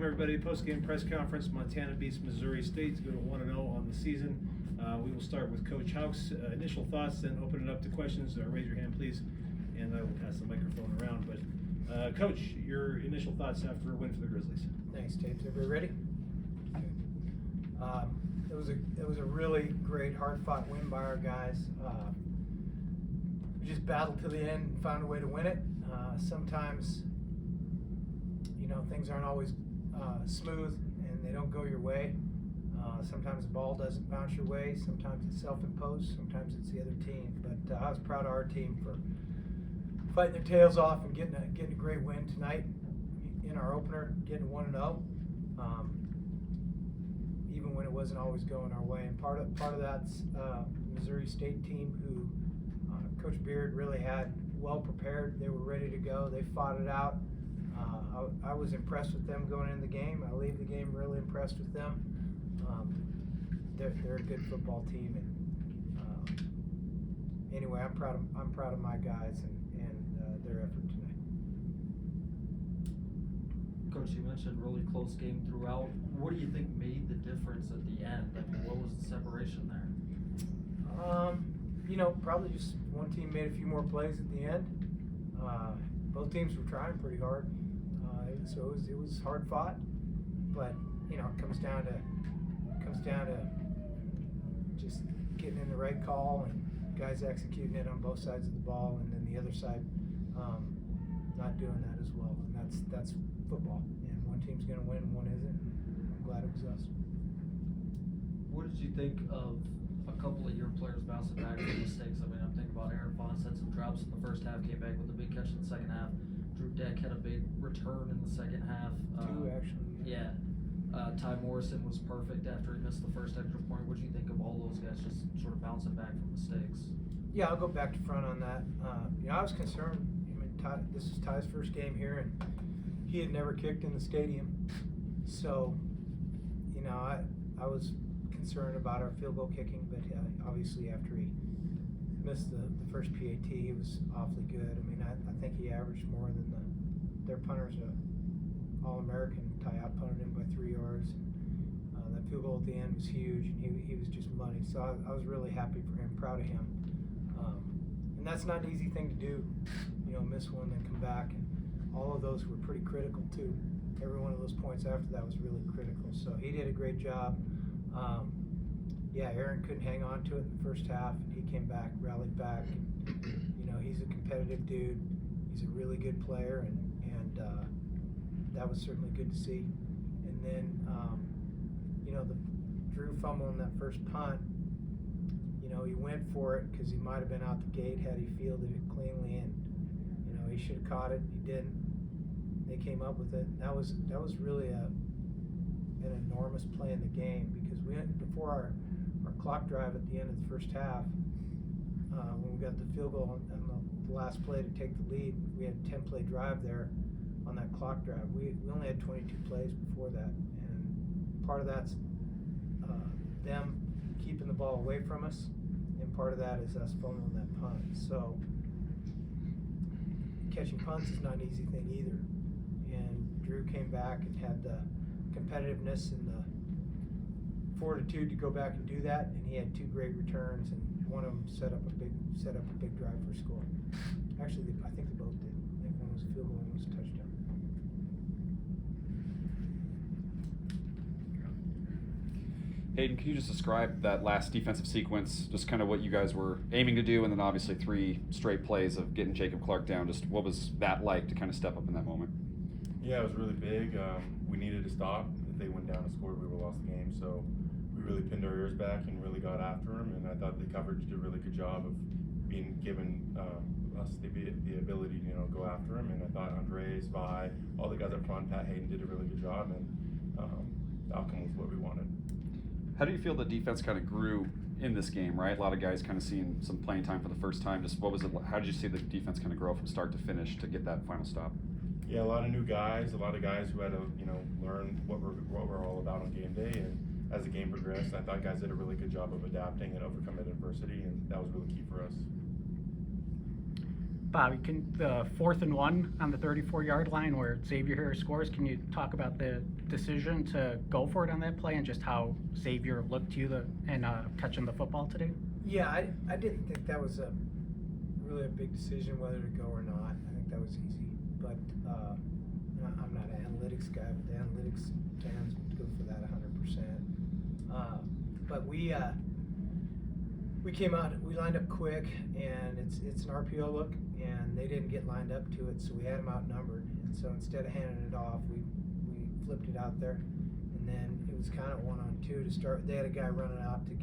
Welcome everybody to postgame press conference. Montana beats Missouri State to go to 1-0 on the season. We will start with Coach Hauck's initial thoughts, then open it up to questions. Raise your hand, please, and I will pass the microphone around. But Coach, your initial thoughts after a win for the Grizzlies. Thanks, Tapes. Everybody ready? It was a really great, hard-fought win by our guys. We just battled to the end and found a way to win it. Sometimes, things aren't always smooth and they don't go your way. Sometimes the ball doesn't bounce your way. Sometimes it's self-imposed. Sometimes it's the other team. But I was proud of our team for fighting their tails off and getting a great win tonight in our opener, getting 1-0. Even when it wasn't always going our way. And part of that's Missouri State team who Coach Beard really had well prepared. They were ready to go. They fought it out. I was impressed with them going in the game. I leave the game really impressed with them. They're a good football team, and anyway, I'm proud of my guys and their effort tonight. Coach, you mentioned really close game throughout. What do you think made the difference at the end? I mean, what was the separation there? Probably just one team made a few more plays at the end. Both teams were trying pretty hard, so it was hard fought. But it comes down to just getting in the right call and guys executing it on both sides of the ball, and then the other side not doing that as well. And that's football. And one team's going to win, and one isn't. I'm glad it was us. What did you think of a couple of your players bouncing back from mistakes? I mean, I'm thinking about Aaron Fonz had some drops in the first half, came back with a big catch in the second half. Drew Deck had a big return in the second half. Two, actually. Yeah. Ty Morrison was perfect after he missed the first extra point. What do you think of all those guys just sort of bouncing back from mistakes? Yeah, I'll go back to front on that. I was concerned. This is Ty's first game here, and he had never kicked in the stadium. So, I was concerned about our field goal kicking, but obviously after he missed the first PAT, he was awfully good. I mean, I think he averaged more than their punter's All-American. Ty out-punted him by 3 yards. That field goal at the end was huge, and he was just money. So I was really happy for him, proud of him. And that's not an easy thing to do, miss one, then come back. And all of those were pretty critical, too. Every one of those points after that was really critical. So he did a great job. Aaron couldn't hang on to it in the first half, and he came back, rallied back. And, he's a competitive dude. He's a really good player, and that was certainly good to see. And then, the Drew fumble in that first punt, he went for it because he might have been out the gate had he fielded it cleanly, and he should have caught it. He didn't. They came up with it. That was really an enormous play in the game, because we went before our clock drive at the end of the first half. When we got the field goal on the last play to take the lead, we had a 10-play drive there on that clock drive. We only had 22 plays before that, and part of that's them keeping the ball away from us, and part of that is us fumbling that punt. So catching punts is not an easy thing either. And Drew came back and had the competitiveness and the fortitude to go back and do that, and he had 2 great returns, and one of them set up a big drive for a score. Actually, I think they both did. I think one was a field goal, one was a touchdown. Hayden, can you just describe that last defensive sequence, just kind of what you guys were aiming to do, and then obviously 3 straight plays of getting Jacob Clark down? Just what was that like to kind of step up in that moment? Yeah, it was really big. We needed to stop. If they went down and scored, we would have lost the game. So we really pinned our ears back and really got after them. And I thought the coverage did a really good job of being given us the ability to go after him. And I thought Andres, Vi, all the guys up front, Pat Hayden did a really good job, and the outcome was what we wanted. How do you feel the defense kind of grew in this game, right? A lot of guys kind of seeing some playing time for the first time. Just what was it? How did you see the defense kind of grow from start to finish to get that final stop? Yeah, a lot of new guys, a lot of guys who had to learn what we're all about on game day. And as the game progressed, I thought guys did a really good job of adapting and overcoming adversity, and that was really key for us. Bobby, the 4th and 1 on the 34-yard line where Xavier Harris scores, can you talk about the decision to go for it on that play and just how Xavier looked to you and catching the football today? Yeah, I didn't think that was really a big decision whether to go or not. I think that was easy. But I'm not an analytics guy, but the analytics fans would go for that 100%. But we came out, we lined up quick, and it's an RPO look, and they didn't get lined up to it, so we had them outnumbered. And so instead of handing it off, we flipped it out there, and then it was kind of 1-on-2 to start. They had a guy running out to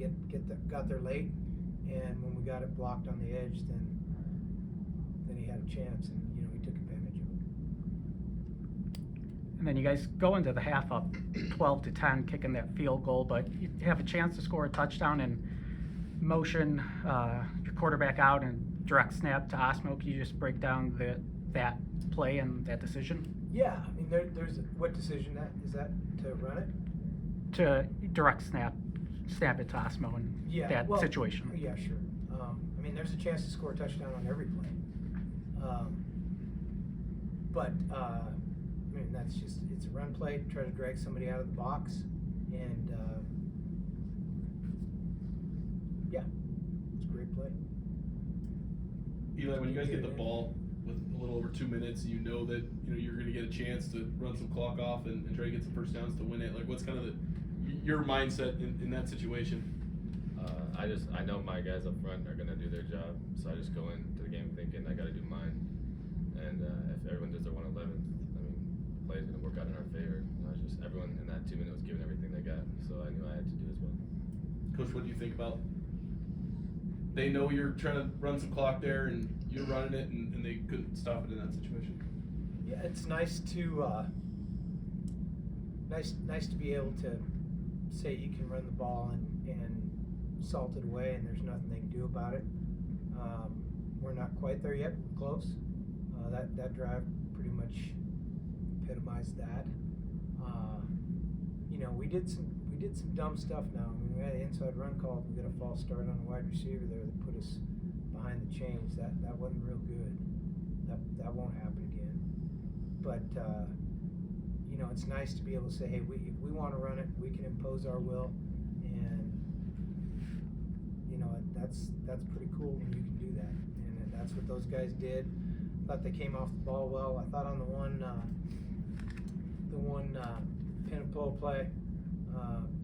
got there late, and when we got it blocked on the edge, then he had a chance, and he took advantage of it. And then you guys go into the half up 12-10, kicking that field goal, but you have a chance to score a touchdown and motion your quarterback out and direct snap to Osmo. Can you just break down that play and that decision? Yeah, I mean, there's what decision is that to run it? To direct snap it to Osmo in that situation. Yeah, sure. I mean, there's a chance to score a touchdown on every play. But I mean, it's a run play, try to drag somebody out of the box, and yeah, it's a great play. Eli, when you guys get the ball with a little over 2 minutes, you know that you're going to get a chance to run some clock off and try to get some first downs to win it. Like, what's kind of your mindset in that situation? I know my guys up front are gonna do their job, so I just go into the game thinking I gotta do mine. And if everyone does their 1/11th, I mean, play's gonna work out in our favor. It's just everyone in that 2 minutes was giving everything they got, so I knew I had to do as well. Coach, what do you think about? They know you're trying to run some clock there, and you're running it, and they couldn't stop it in that situation. Yeah, it's nice to nice to be able to say you can run the ball and salt it away, and there's nothing they can do about it. We're not quite there yet. We're close. That drive pretty much epitomized that. We did some dumb stuff now. I mean, we had an inside run call. We got a false start on a wide receiver there that put us behind the chains. That wasn't real good. That won't happen again. But it's nice to be able to say, hey, if we want to run it, we can impose our will, and that's pretty cool when you can do that. And that's what those guys did. Thought they came off the ball well. I thought on the one pin and pull play,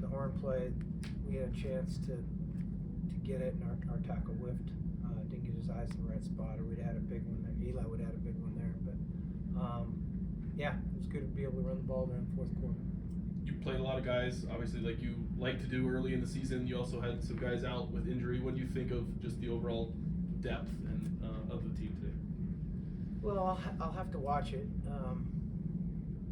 the horn play, we had a chance to get it, and our tackle whiffed. Didn't get his eyes in the right spot, or we'd had a big one there. Eli would have had a big one there, but yeah, it was good to be able to run the ball there in the fourth quarter. You played a lot of guys, obviously, like you like to do early in the season. You also had some guys out with injury. What do you think of just the overall depth and of the team today? Well, I'll have to watch it.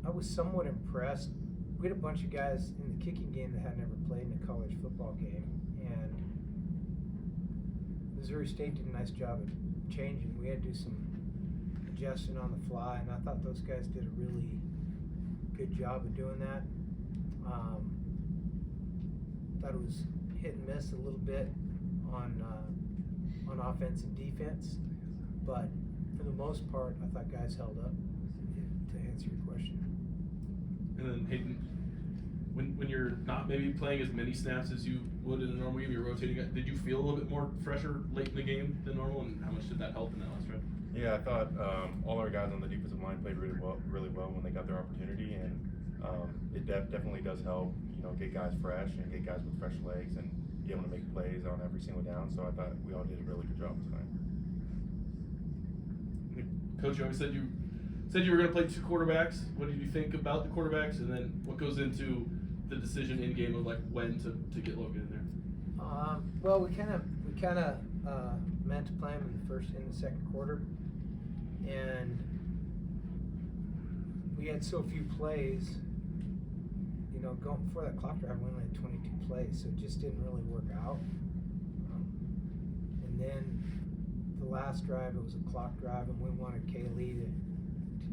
I was somewhat impressed. We had a bunch of guys in the kicking game that had never played in a college football game, and Missouri State did a nice job of changing. We had to do some adjusting on the fly, and I thought those guys did a really good job of doing that. Thought it was hit and miss a little bit on offense and defense, but for the most part, I thought guys held up, to answer your question. And then Hayden, when you're not maybe playing as many snaps as you would in a normal game, you're rotating. Did you feel a little bit more fresher late in the game than normal, and how much did that help in that last drive? Yeah, I thought all our guys on the defensive line played really well when they got their opportunity, and it definitely does help, get guys fresh and get guys with fresh legs and be able to make plays on every single down. So I thought we all did a really good job tonight. Coach, you always said you were going to play 2 quarterbacks. What did you think about the quarterbacks, and then what goes into the decision in game of like when to get Logan in there? Well, we kind of meant to play him in the second quarter, and we had so few plays. Going before that clock drive, we only had 22 plays, so it just didn't really work out. And then the last drive, it was a clock drive, and we wanted Kaylee to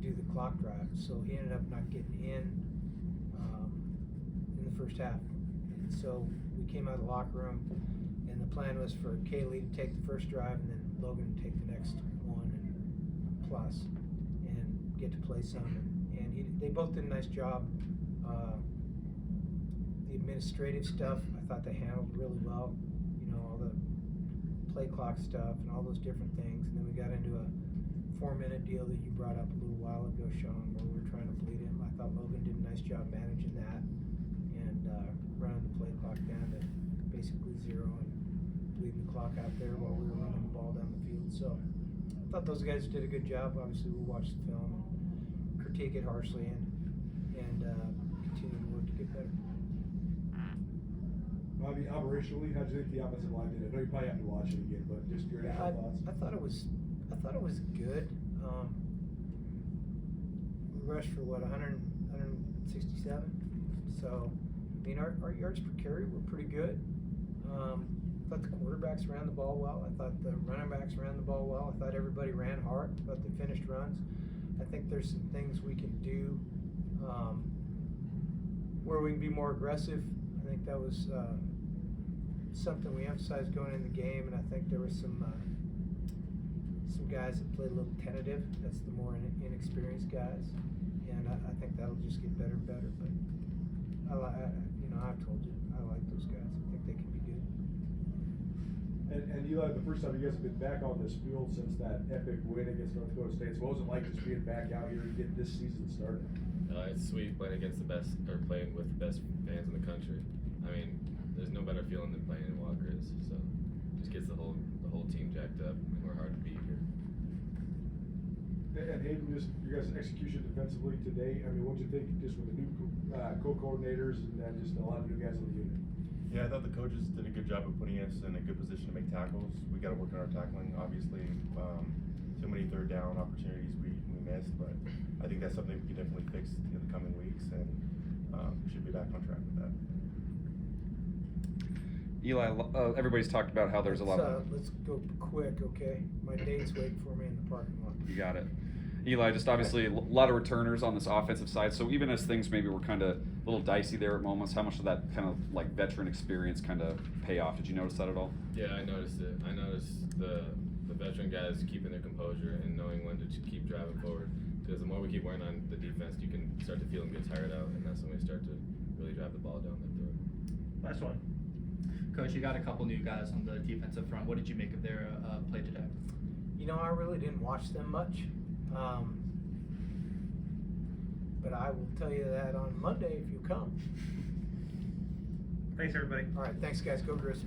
do the clock drive, so he ended up not getting in the first half. And so we came out of the locker room, and the plan was for Kaylee to take the first drive, and then Logan to take the next one. And plus and get to play some. And they both did a nice job. The administrative stuff, I thought they handled really well. You know, all the play clock stuff and all those different things. And then we got into a 4-minute deal that you brought up a little while ago, Sean, where we were trying to bleed him. I thought Logan did a nice job managing that and running the play clock down to basically 0 and bleeding the clock out there while we were running the ball down the field. So I thought those guys did a good job. Obviously, we'll watch the film and critique it harshly and continue to work to get better. Bobby, operationally, how do you think the offensive line did? I know you probably have to watch it again, but just your initial thoughts. I thought it was good. We rushed for what, 167? So, I mean, our yards per carry were pretty good. I thought the quarterbacks ran the ball well. I thought the running backs ran the ball well. I thought everybody ran hard. I thought they finished runs. I think there's some things we can do where we can be more aggressive. I think that was something we emphasized going in the game, and I think there was some guys that played a little tentative. That's the more inexperienced guys, and I think that'll just get better and better. But I've told you I like those guys. I think they can be good. And Eli, the first time you guys have been back on this field since that epic win against North Dakota State. So what was it like just being back out here and getting this season started? It's sweet playing against the best, or playing with the best fans in the country. I mean, there's no better feeling than playing in Walker is. So just gets the whole team jacked up, and we're hard to beat here. And Hayden, just your guys' execution defensively today. I mean, what do you think just with the new co-coordinators and then just a lot of new guys on the unit? Yeah, I thought the coaches did a good job of putting us in a good position to make tackles. We got to work on our tackling, obviously. Too many third down opportunities we missed, but I think that's something we can definitely fix in the coming weeks, and should be back on track with that. Eli, everybody's talked about how there's a lot of. Let's go quick, okay? My date's waiting for me in the parking lot. You got it. Eli, just obviously a lot of returners on this offensive side. So even as things maybe were kind of a little dicey there at moments, how much did that kind of like veteran experience kind of pay off? Did you notice that at all? Yeah, I noticed it. I noticed the veteran guys keeping their composure and knowing when to keep driving forward. Because the more we keep wearing on the defense, you can start to feel them get tired out, and that's when we start to really drive the ball down the throat. Last one. Coach, you got a couple new guys on the defensive front. What did you make of their play today? You know, I really didn't watch them much. But I will tell you that on Monday if you come. Thanks, everybody. All right, thanks, guys. Go Grizz.